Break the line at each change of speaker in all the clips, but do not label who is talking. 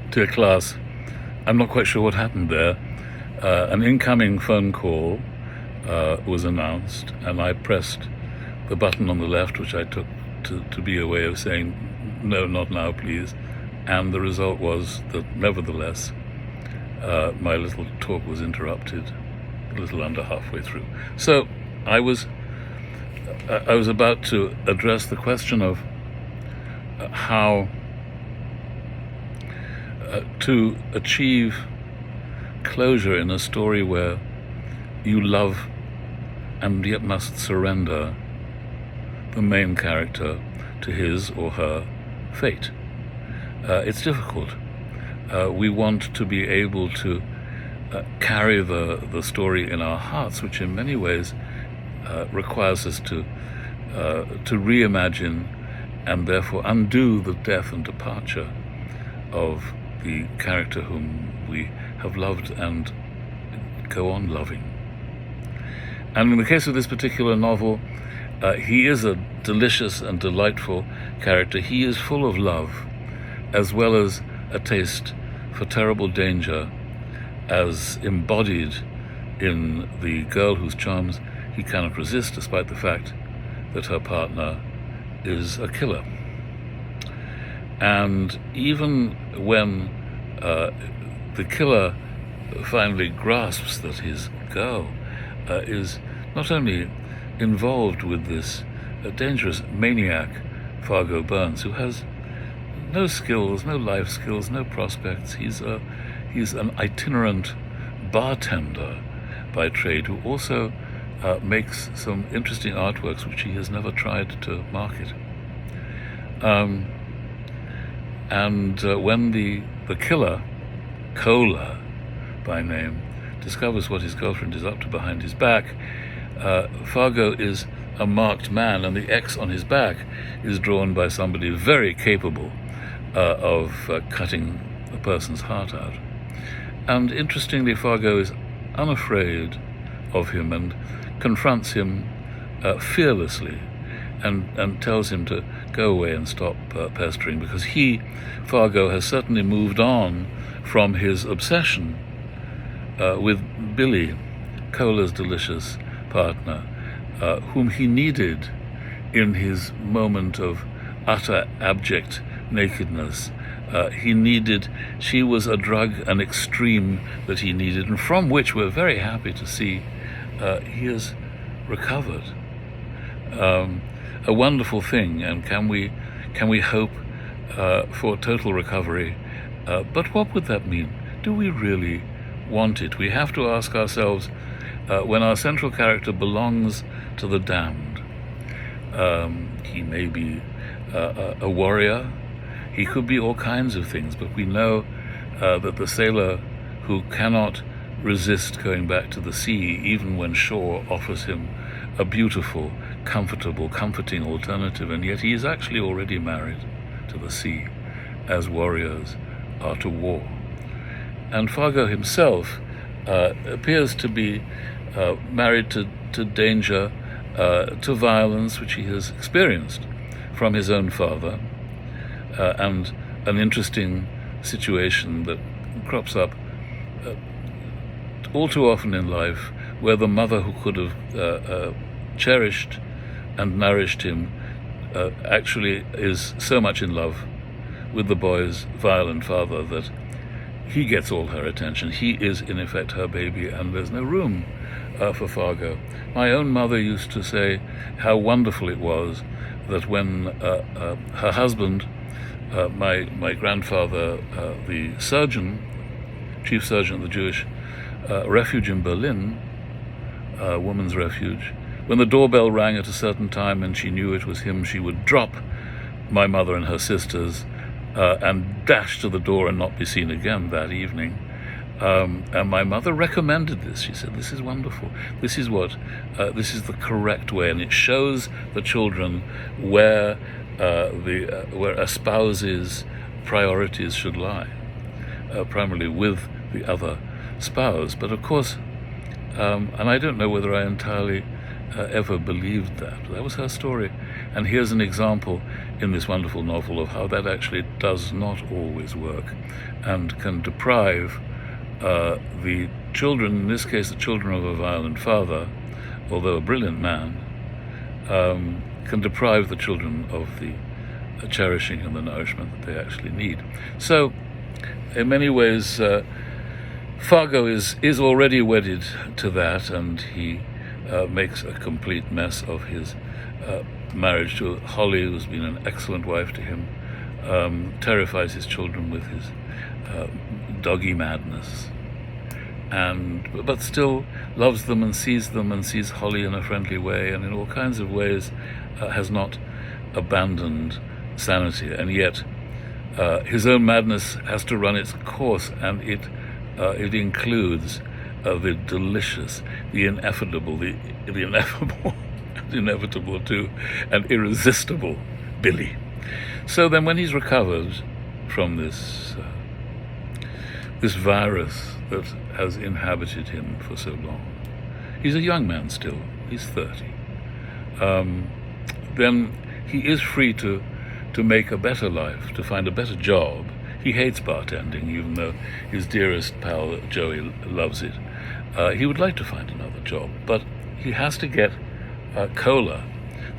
Dear class, I'm not quite sure what happened there. An incoming phone call was announced, and I pressed the button on the left, which I took to be a way of saying, no, not now, please. And the result was that, nevertheless, my little talk was interrupted a little under halfway through. So I was about to address the question of how to achieve closure in a story where you love and yet must surrender the main character to his or her fate. It's difficult. We want to be able to carry the story in our hearts, which in many ways requires us to reimagine and therefore undo the death and departure of the character whom we have loved and go on loving. And in the case of this particular novel, he is a delicious and delightful character. He is full of love, as well as a taste for terrible danger, as embodied in the girl whose charms he cannot resist, despite the fact that her partner is a killer. And even when the killer finally grasps that his girl is not only involved with this dangerous maniac, Fargo Burns, who has no skills, no life skills, no prospects. He's an itinerant bartender by trade who also makes some interesting artworks which he has never tried to market. When the killer, Cola by name, discovers what his girlfriend is up to behind his back, Fargo is a marked man, and the X on his back is drawn by somebody very capable of cutting a person's heart out. And interestingly, Fargo is unafraid of him and confronts him fearlessly and tells him to go away and stop pestering, because Fargo, has certainly moved on from his obsession with Billy, Cola's delicious partner, whom he needed in his moment of utter abject nakedness. She was a drug, an extreme that he needed, and from which we're very happy to see he has recovered. A wonderful thing, and can we hope for total recovery? But what would that mean? Do we really want it? We have to ask ourselves, when our central character belongs to the damned, he may be a warrior, he could be all kinds of things, but we know that the sailor who cannot resist going back to the sea, even when shore offers him a beautiful, comfortable, comforting alternative, and yet he is actually already married to the sea, as warriors are to war. And Fargo himself appears to be married to danger, to violence, which he has experienced from his own father, and an interesting situation that crops up all too often in life, where the mother who could have cherished and nourished him actually is so much in love with the boy's violent father that he gets all her attention. He is, in effect, her baby, and there's no room for Fargo. My own mother used to say how wonderful it was that when her husband, my grandfather, the surgeon, chief surgeon of the Jewish refuge in Berlin, woman's refuge, when the doorbell rang at a certain time and she knew it was him, she would drop my mother and her sisters and dash to the door and not be seen again that evening. And my mother recommended this. She said, "This is wonderful. This is the correct way, and it shows the children where a spouse's priorities should lie, primarily with the other spouse." But of course, and I don't know whether I entirely ever believed that. That was her story, and here's an example in this wonderful novel of how that actually does not always work and can deprive the children, in this case the children of a violent father, although a brilliant man, can deprive the children of the cherishing and the nourishment that they actually need. So, in many ways, Fargo is already wedded to that, and he makes a complete mess of his marriage to Holly, who's been an excellent wife to him, terrifies his children with his doggy madness, but still loves them and sees Holly in a friendly way, and in all kinds of ways has not abandoned sanity, and yet his own madness has to run its course, and it includes the delicious, the ineffable, the ineffable, inevitable too, and irresistible Billy. So then, when he's recovered from this virus that has inhabited him for so long, he's a young man still. He's 30. Then he is free to make a better life, to find a better job. He hates bartending, even though his dearest pal Joey loves it. He would like to find another job, but he has to get Cola,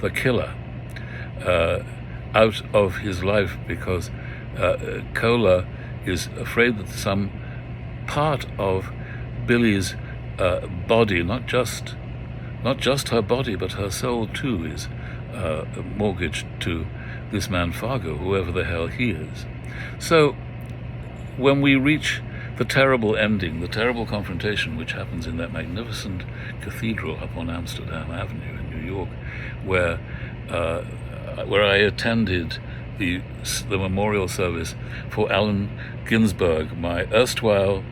the killer, out of his life, because Cola is afraid that some part of Billy's body, not just her body, but her soul too, is mortgaged to this man Fargo, whoever the hell he is. So when we reach the terrible ending, the terrible confrontation which happens in that magnificent cathedral up on Amsterdam Avenue in New York, where I attended the memorial service for Allen Ginsberg, my erstwhile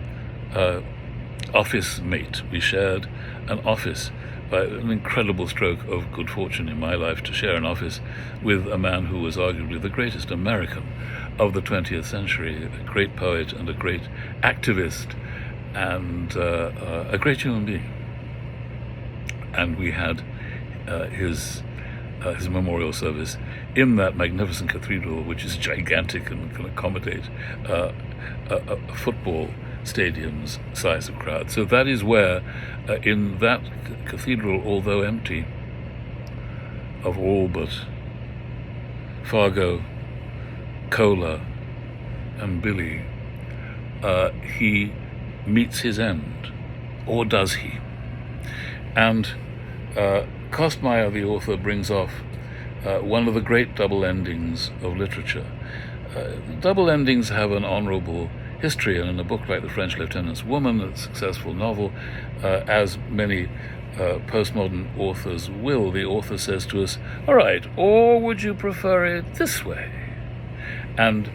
office mate. We shared an office, by an incredible stroke of good fortune in my life, to share an office with a man who was arguably the greatest American of the 20th century, a great poet and a great activist and a great human being. And we had his memorial service in that magnificent cathedral, which is gigantic and can accommodate a football stadium's size of crowd. So that is where, in that cathedral, although empty of all but Fargo, Cola, and Billy, he meets his end, or does he? And Kostmayer, the author, brings off one of the great double endings of literature. Double endings have an honorable history, and in a book like The French Lieutenant's Woman, a successful novel, as many postmodern authors will, the author says to us, all right, or would you prefer it this way? And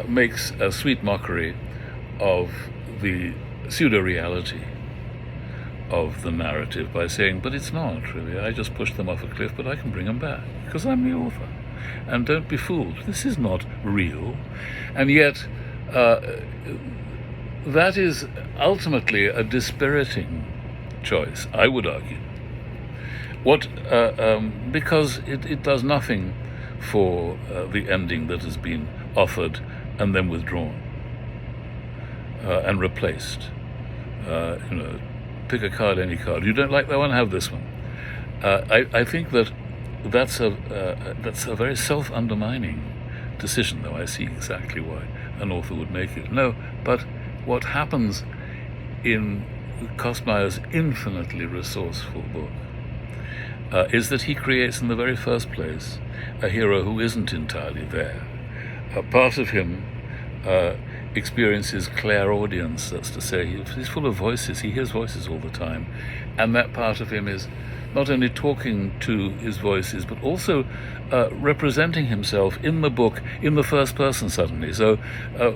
makes a sweet mockery of the pseudo-reality of the narrative by saying, but it's not really, I just pushed them off a cliff, but I can bring them back, because I'm the author. And don't be fooled, this is not real. And yet, that is ultimately a dispiriting choice, I would argue. Because it does nothing for the ending that has been offered and then withdrawn and replaced. Pick a card, any card. You don't like that one? Have this one. I think that's a very self-undermining decision, though I see exactly why an author would make it. No, but what happens in Kostmayer's infinitely resourceful book is that he creates in the very first place a hero who isn't entirely there. A part of him experiences clairaudience, that's to say, he's full of voices, he hears voices all the time, and that part of him is not only talking to his voices, but also representing himself in the book in the first person suddenly. So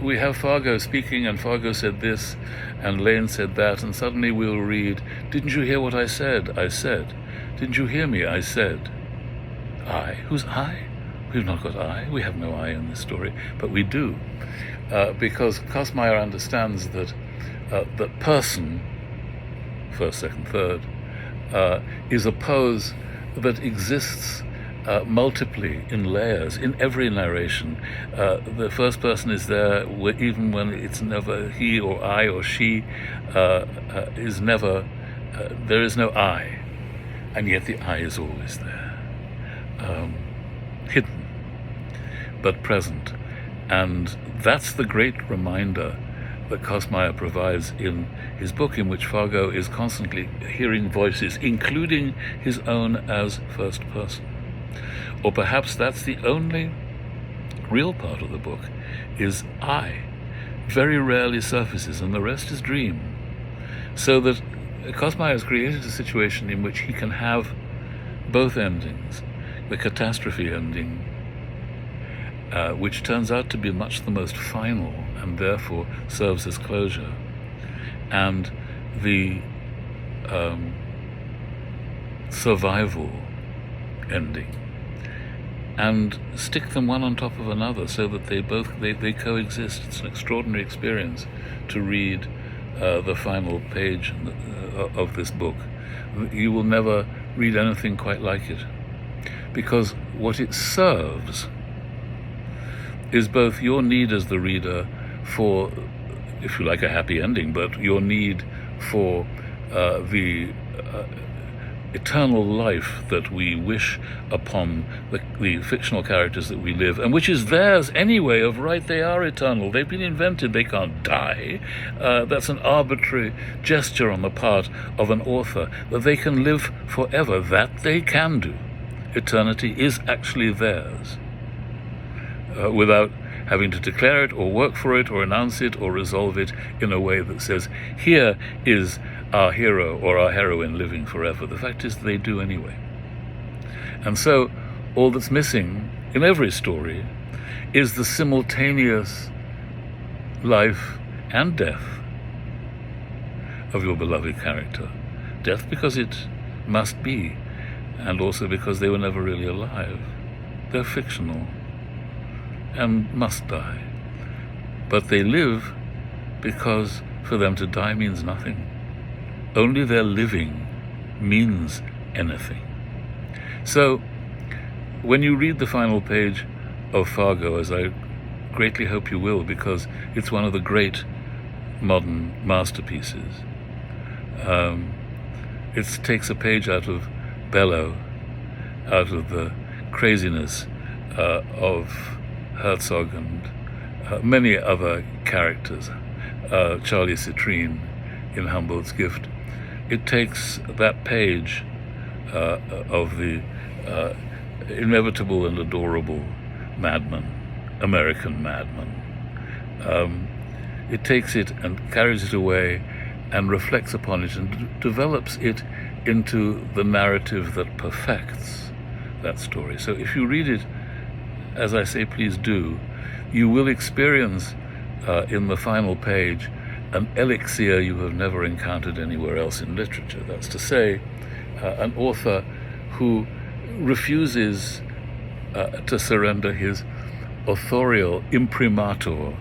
we have Fargo speaking, and Fargo said this, and Lane said that, and suddenly we'll read, didn't you hear what I said? I said. Didn't you hear me? I said. I? Who's I? We've not got I. We have no I in this story, but we do. Because Kostmayer understands that that person, first, second, third, is a pose that exists multiply, in layers, in every narration. The first person is there even when it's never he or I or she, is never, there is no I, and yet the I is always there, hidden, but present. And that's the great reminder that Kostmayer provides in his book, in which Fargo is constantly hearing voices, including his own as first person. Or perhaps that's the only real part of the book, is I. Very rarely surfaces, and the rest is dream. So that Kostmayer has created a situation in which he can have both endings. The catastrophe ending, which turns out to be much the most final and therefore serves as closure, and the survival ending, and stick them one on top of another so that they coexist. It's an extraordinary experience to read the final page of this book. You will never read anything quite like it, because what it serves is both your need as the reader for, if you like, a happy ending, but your need for the eternal life that we wish upon the fictional characters that we live, and which is theirs anyway, of right. They are eternal. They've been invented. They can't die. That's an arbitrary gesture on the part of an author, that they can live forever. That they can do. Eternity is actually theirs, without having to declare it or work for it or announce it or resolve it in a way that says, here is our hero or our heroine living forever. The fact is they do anyway. And so all that's missing in every story is the simultaneous life and death of your beloved character. Death because it must be, and also because they were never really alive. They're fictional and must die. But they live because for them to die means nothing. Only their living means anything. So when you read the final page of Fargo, as I greatly hope you will, because it's one of the great modern masterpieces, it takes a page out of Bellow, out of the craziness of Herzog and many other characters, Charlie Citrine in Humboldt's Gift. It takes that page of the inevitable and adorable madman, American madman. It takes it and carries it away and reflects upon it and develops it into the narrative that perfects that story. So if you read it, as I say, please do, you will experience in the final page an elixir you have never encountered anywhere else in literature. That's to say, an author who refuses to surrender his authorial imprimatur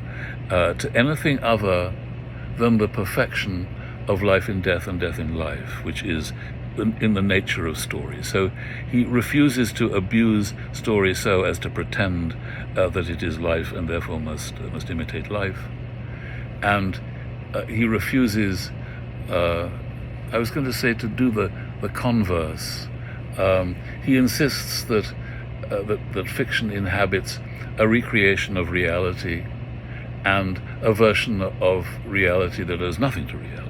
to anything other than the perfection of life in death and death in life, which is in the nature of story. So he refuses to abuse story so as to pretend that it is life and therefore must imitate life. And he refuses, I was going to say, to do the converse. He insists that fiction inhabits a recreation of reality and a version of reality that owes nothing to reality.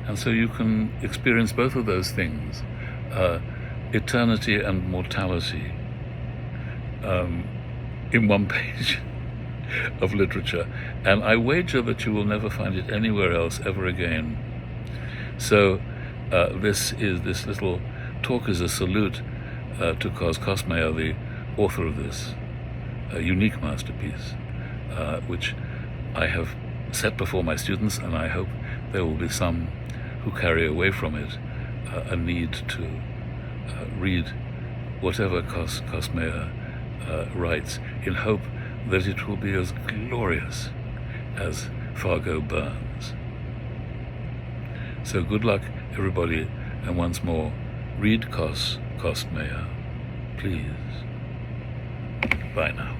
And so you can experience both of those things, eternity and mortality, in one page of literature. And I wager that you will never find it anywhere else ever again. So this little talk is a salute to Kostmayer, the author of this unique masterpiece, which I have set before my students, and I hope there will be some who carry away from it a need to read whatever Kostmayer writes, in hope that it will be as glorious as Fargo burns. So good luck, everybody, and once more, read Kostmayer. please. Bye now.